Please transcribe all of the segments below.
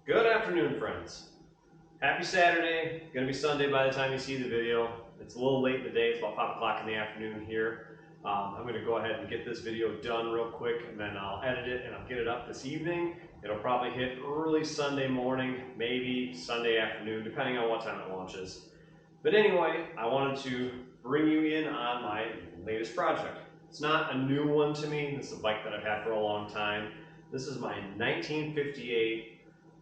Good afternoon, friends. Happy Saturday. It's going to be Sunday by the time you see the video. It's a little late in the day. It's about 5 o'clock in the afternoon here. I'm going to go ahead and get this video done real quick, and then I'll edit it and I'll get it up this evening. It'll probably hit early Sunday morning, maybe Sunday afternoon, depending on what time it launches. But anyway, I wanted to bring you in on my latest project. It's not a new one to me. This is a bike that I've had for a long time. This is my 1958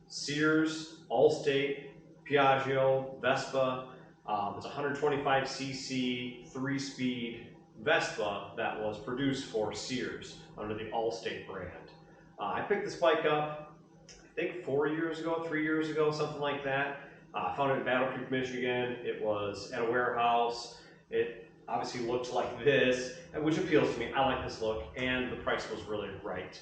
Sears, Allstate, Piaggio, Vespa. It's a 125cc 3-speed Vespa that was produced for Sears under the Allstate brand. I picked this bike up, I think 3 years ago, something like that. I found it in Battle Creek, Michigan. It was at a warehouse. It obviously looked like this, which appeals to me. I like this look, and the price was really right.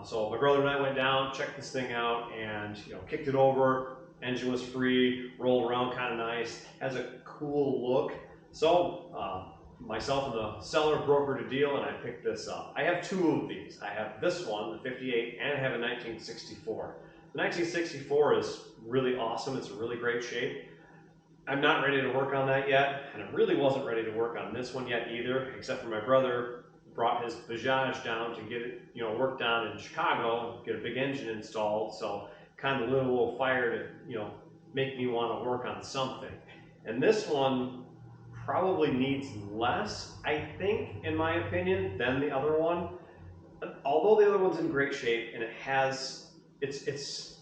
So my brother and I went down, checked this thing out, and kicked it over. Engine was free, rolled around kind of nice, has a cool look. So myself and the seller brokered a deal, and I picked this up. I have two of these. I have this one, the 58, and I have a 1964. The 1964 is really awesome. It's in really great shape. I'm not ready to work on that yet, and I really wasn't ready to work on this one yet either, except for my brother brought his Bajaj down to get it, worked on in Chicago and get a big engine installed. So kind of lit a little fire to, make me want to work on something. And this one probably needs less, I think, in my opinion, than the other one. Although the other one's in great shape and it has, it's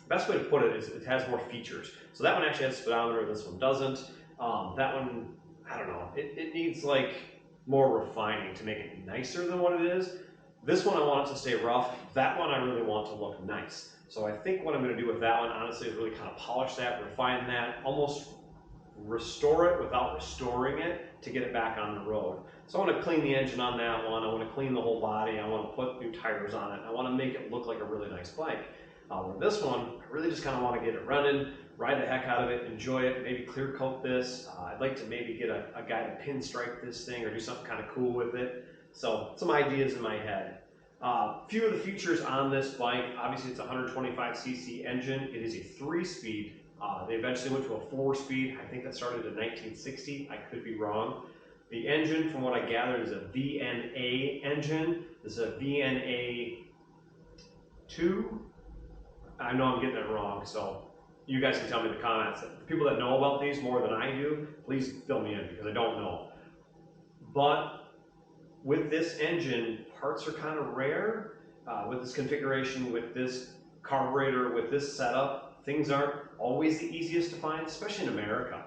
best way to put it is it has more features. So that one actually has a speedometer, this one doesn't. That one, I don't know, it needs like more refining to make it nicer than what it is. This one I want it to stay rough. That one I really want to look nice. So I think what I'm going to do with that one, honestly, is really kind of polish that, refine that, almost restore it without restoring it to get it back on the road. So I want to clean the engine on that one. I want to clean the whole body. I want to put new tires on it. I want to make it look like a really nice bike. With this one, I really just kind of want to get it running, ride the heck out of it, enjoy it, maybe clear coat this. I'd like to maybe get a guy to pinstripe this thing or do something kind of cool with it. So some ideas in my head. Few of the features on this bike, obviously it's a 125cc engine. It is a 3-speed. They eventually went to a 4-speed. I think that started in 1960. I could be wrong. The engine, from what I gathered, is a VNA engine. This is a VNA 2. I know I'm getting that wrong, so you guys can tell me in the comments. The people that know about these more than I do, please fill me in because I don't know. But with this engine, parts are kind of rare. With this configuration, with this carburetor, with this setup, things aren't always the easiest to find, especially in America.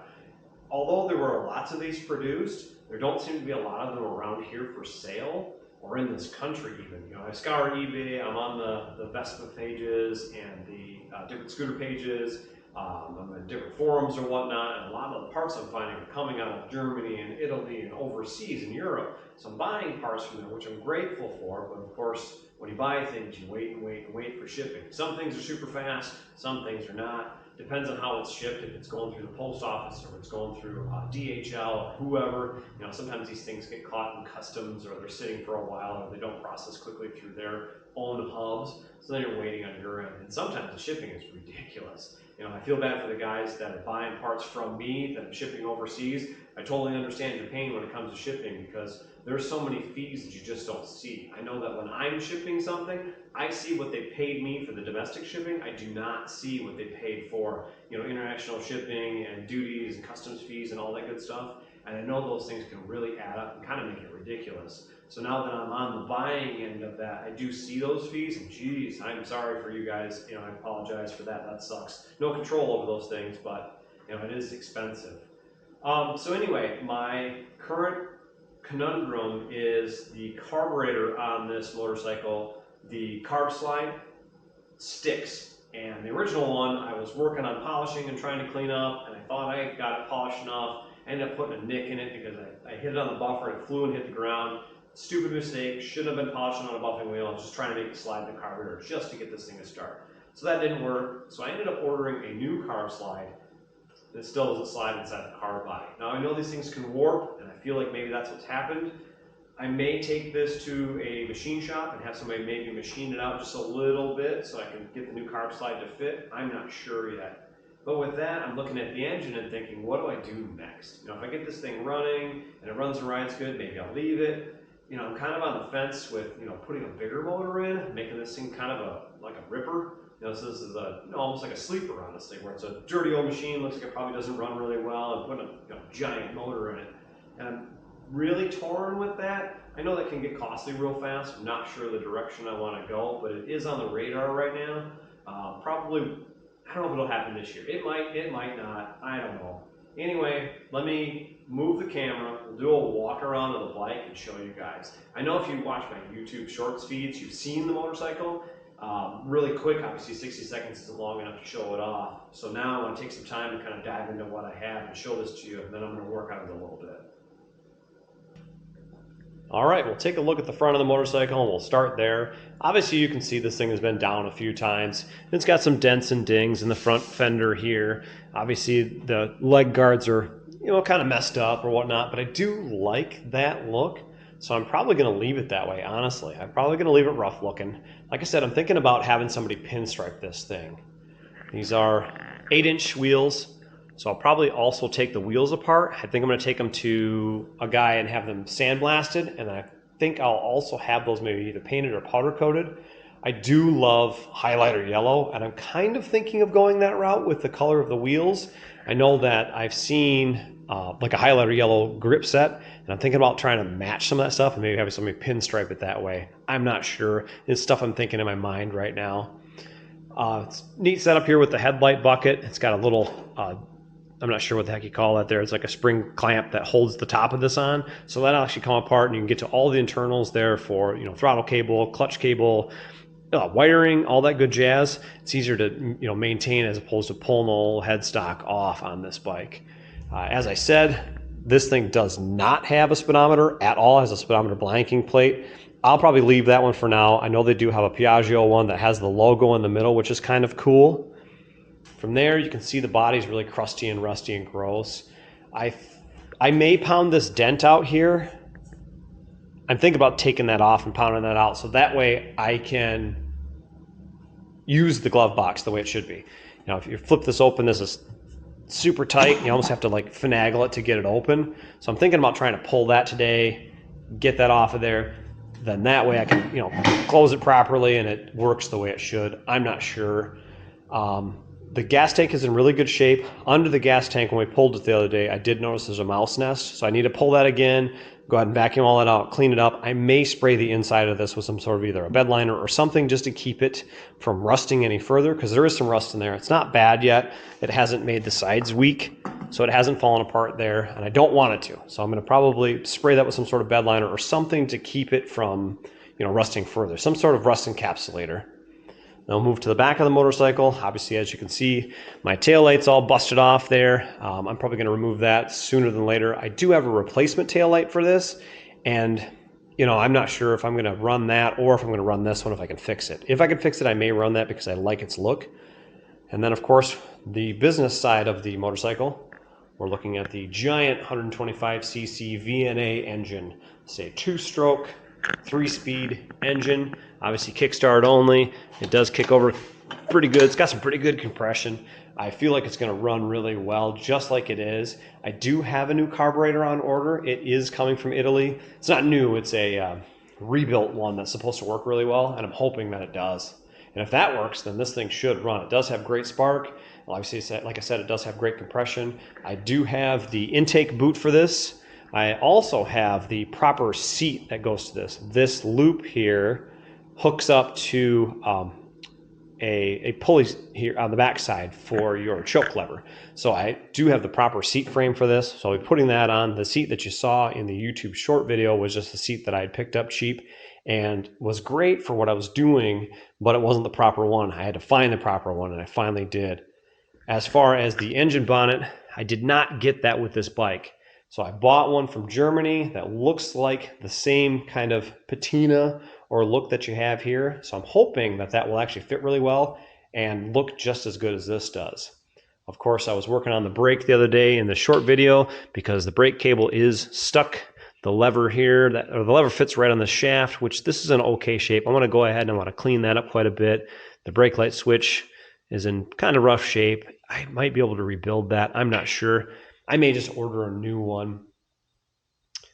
Although there were lots of these produced, there don't seem to be a lot of them around here for sale, or in this country even. I scour eBay, I'm on the Vespa pages and the different scooter pages, I'm in different forums or whatnot, and a lot of the parts I'm finding are coming out of Germany and Italy and overseas in Europe. So I'm buying parts from there, which I'm grateful for, but of course, when you buy things, you wait and wait and wait for shipping. Some things are super fast, some things are not. Depends on how it's shipped, if it's going through the post office or if it's going through DHL or whoever. Sometimes these things get caught in customs or they're sitting for a while or they don't process quickly through their own hubs. So then you're waiting on your end. And sometimes the shipping is ridiculous. I feel bad for the guys that are buying parts from me that I'm shipping overseas. I totally understand your pain when it comes to shipping because there's so many fees that you just don't see. I know that when I'm shipping something, I see what they paid me for the domestic shipping. I do not see what they paid for, international shipping and duties and customs fees and all that good stuff. And I know those things can really add up and kind of make it ridiculous. So now that I'm on the buying end of that, I do see those fees, and geez, I'm sorry for you guys. I apologize for that. That sucks. No control over those things, but it is expensive. So anyway, my current conundrum is the carburetor on this motorcycle. The carb slide sticks, and the original one I was working on polishing and trying to clean up, and I thought I got it polished enough. I ended up putting a nick in it because I hit it on the buffer and it flew and hit the ground. Stupid mistake, shouldn't have been polishing on a buffing wheel. I was just trying to make it slide the carburetor just to get this thing to start. So that didn't work, so I ended up ordering a new carb slide that still doesn't slide inside the carb body. Now I know these things can warp, and I feel like maybe that's what's happened. I may take this to a machine shop and have somebody maybe machine it out just a little bit so I can get the new carb slide to fit. I'm not sure yet. But with that, I'm looking at the engine and thinking, what do I do next? You know, if I get this thing running and it runs and rides good, maybe I'll leave it. You know, I'm kind of on the fence with, you know, putting a bigger motor in, making this thing kind of like a ripper. You know, so this is almost like a sleeper, honestly, where it's a dirty old machine, looks like it probably doesn't run really well, and putting a giant motor in it. And I'm really torn with that. I know that can get costly real fast. I'm not sure the direction I want to go, but it is on the radar right now. Probably, I don't know if it'll happen this year. It might not. I don't know. Anyway, let me move the camera. We'll do a walk around of the bike and show you guys. I know if you watch my YouTube shorts feeds, you've seen the motorcycle. Really quick, obviously 60 seconds isn't long enough to show it off. So now I want to take some time to kind of dive into what I have and show this to you, and then I'm going to work on it a little bit. All right, we'll take a look at the front of the motorcycle and we'll start there. Obviously you can see this thing has been down a few times. It's got some dents and dings in the front fender here. Obviously the leg guards are, you know, kind of messed up or whatnot, but I do like that look. So I'm probably gonna leave it that way, honestly. I'm probably gonna leave it rough looking. Like I said, I'm thinking about having somebody pinstripe this thing. These are 8-inch wheels. So I'll probably also take the wheels apart. I think I'm going to take them to a guy and have them sandblasted, and I think I'll also have those maybe either painted or powder coated. I do love highlighter yellow, and I'm kind of thinking of going that route with the color of the wheels. I know that I've seen like a highlighter yellow grip set, and I'm thinking about trying to match some of that stuff and maybe having somebody pinstripe it that way. I'm not sure. It's stuff I'm thinking in my mind right now. It's a neat setup here with the headlight bucket. It's got a little I'm not sure what the heck you call that there. It's like a spring clamp that holds the top of this on. So that'll actually come apart and you can get to all the internals there for, you know, throttle cable, clutch cable, wiring, all that good jazz. It's easier to, you know, maintain as opposed to pulling the whole headstock off on this bike. As I said, this thing does not have a speedometer at all. It has a speedometer blanking plate. I'll probably leave that one for now. I know they do have a Piaggio one that has the logo in the middle, which is kind of cool. From there, you can see the body's really crusty and rusty and gross. I may pound this dent out here. I'm thinking about taking that off and pounding that out so that way I can use the glove box the way it should be. Now, if you flip this open, this is super tight. You almost have to like finagle it to get it open. So I'm thinking about trying to pull that today, get that off of there. Then that way I can, you know, close it properly and it works the way it should. I'm not sure. The gas tank is in really good shape. Under the gas tank, when we pulled it the other day, I did notice there's a mouse nest. So I need to pull that again, go ahead and vacuum all that out, clean it up. I may spray the inside of this with some sort of either a bed liner or something just to keep it from rusting any further, because there is some rust in there. It's not bad yet. It hasn't made the sides weak, so it hasn't fallen apart there, and I don't want it to. So I'm going to probably spray that with some sort of bed liner or something to keep it from, you know, rusting further. Some sort of rust encapsulator. Then we'll move to the back of the motorcycle. Obviously, as you can see, my taillight's all busted off there. I'm probably going to remove that sooner than later. I do have a replacement taillight for this, and you know, I'm not sure if I'm going to run that or if I'm going to run this one if I can fix it. If I can fix it, I may run that because I like its look. And then, of course, the business side of the motorcycle, we're looking at the giant 125cc VNA engine. It's a 2-stroke, 3-speed engine. Obviously kickstart only. It does kick over pretty good. It's got some pretty good compression. I feel like it's going to run really well, just like it is. I do have a new carburetor on order. It is coming from Italy. It's not new. It's a rebuilt one that's supposed to work really well, and I'm hoping that it does. And if that works, then this thing should run. It does have great spark. Obviously, like I said, it does have great compression. I do have the intake boot for this. I also have the proper seat that goes to this. This loop here hooks up to a pulley here on the back side for your choke lever. So I do have the proper seat frame for this. So I'll be putting that on. The seat that you saw in the YouTube short video was just a seat that I had picked up cheap and was great for what I was doing, but it wasn't the proper one. I had to find the proper one, and I finally did. As far as the engine bonnet, I did not get that with this bike. So I bought one from Germany that looks like the same kind of patina or look that you have here. So I'm hoping that that will actually fit really well and look just as good as this does. Of course, I was working on the brake the other day in the short video because the brake cable is stuck the lever here, or the lever fits right on the shaft, which this is an okay shape. I want to go ahead and I want to clean that up quite a bit. The brake light switch is in kind of rough shape. I might be able to rebuild that. I'm not sure. I may just order a new one.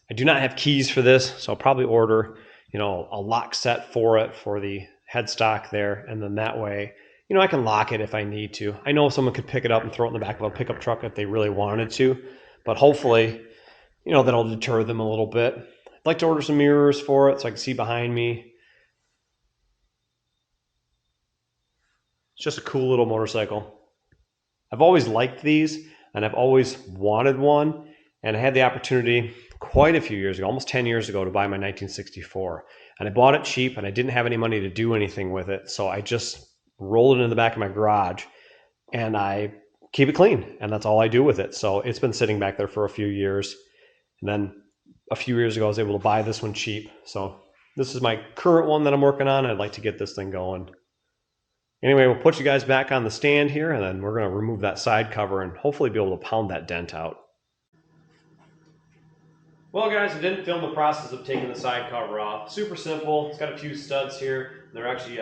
I do not have keys for this, so I'll probably order, a lock set for it for the headstock there, and then that way, I can lock it if I need to. I know someone could pick it up and throw it in the back of a pickup truck if they really wanted to, but hopefully, that'll deter them a little bit. I'd like to order some mirrors for it so I can see behind me. It's just a cool little motorcycle. I've always liked these, and I've always wanted one, and I had the opportunity quite a few years ago, almost 10 years ago, to buy my 1964. And I bought it cheap, and I didn't have any money to do anything with it, so I just rolled it in the back of my garage, and I keep it clean, and that's all I do with it. So it's been sitting back there for a few years, and then a few years ago I was able to buy this one cheap. So this is my current one that I'm working on. I'd like to get this thing going. Anyway, we'll put you guys back on the stand here, and then we're going to remove that side cover and hopefully be able to pound that dent out. Well guys, I didn't film the process of taking the side cover off. Super simple. It's got a few studs here. They're actually,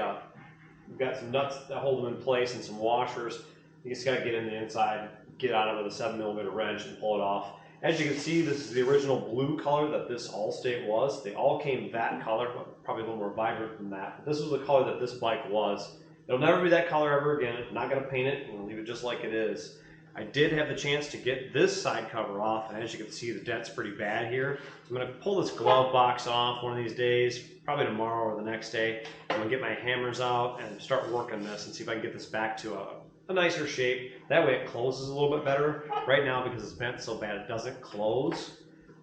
we've got some nuts that hold them in place and some washers. You just got to get in the inside, get out of it with a 7mm wrench and pull it off. As you can see, this is the original blue color that this Allstate was. They all came that color, but probably a little more vibrant than that. But this was the color that this bike was. It'll never be that color ever again. I'm not going to paint it. I'm going to leave it just like it is. I did have the chance to get this side cover off, and as you can see, the dent's pretty bad here. So I'm going to pull this glove box off one of these days, probably tomorrow or the next day. I'm going to get my hammers out and start working this and see if I can get this back to a nicer shape. That way it closes a little bit better. Right now, because it's bent so bad, it doesn't close.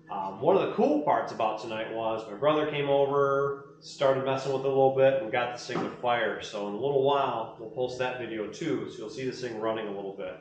One of the cool parts about tonight was my brother came over, started messing with it a little bit, and we got this thing to fire. So in a little while, we'll post that video too, so you'll see this thing running a little bit.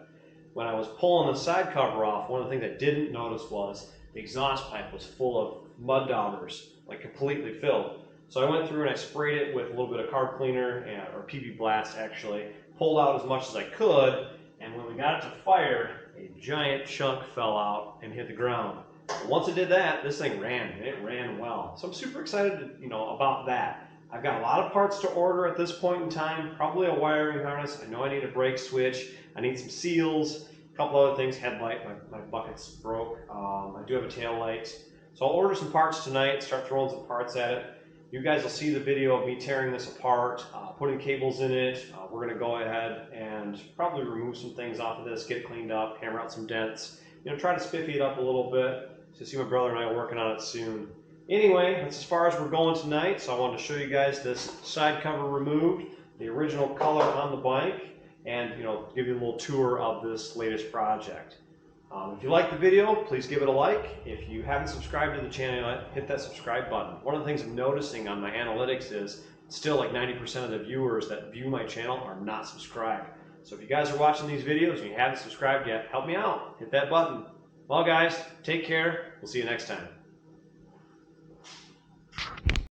When I was pulling the side cover off, one of the things I didn't notice was the exhaust pipe was full of mud daubers, like completely filled. So I went through and I sprayed it with a little bit of carb cleaner, or PB Blast actually, pulled out as much as I could, and when we got it to fire, a giant chunk fell out and hit the ground. Once it did that, this thing ran, and it ran well. So I'm super excited about that. I've got a lot of parts to order at this point in time, probably a wiring harness. I know I need a brake switch. I need some seals, a couple other things, headlight, my bucket's broke. I do have a tail light. So I'll order some parts tonight, start throwing some parts at it. You guys will see the video of me tearing this apart, putting cables in it. We're gonna go ahead and probably remove some things off of this, get it cleaned up, hammer out some dents, try to spiffy it up a little bit. So see my brother and I are working on it soon. Anyway, that's as far as we're going tonight. So I wanted to show you guys this side cover removed, the original color on the bike, and give you a little tour of this latest project. If you like the video, please give it a like. If you haven't subscribed to the channel, hit that subscribe button. One of the things I'm noticing on my analytics is still like 90% of the viewers that view my channel are not subscribed. So if you guys are watching these videos and you haven't subscribed yet, help me out. Hit that button. Well guys, take care. We'll see you next time.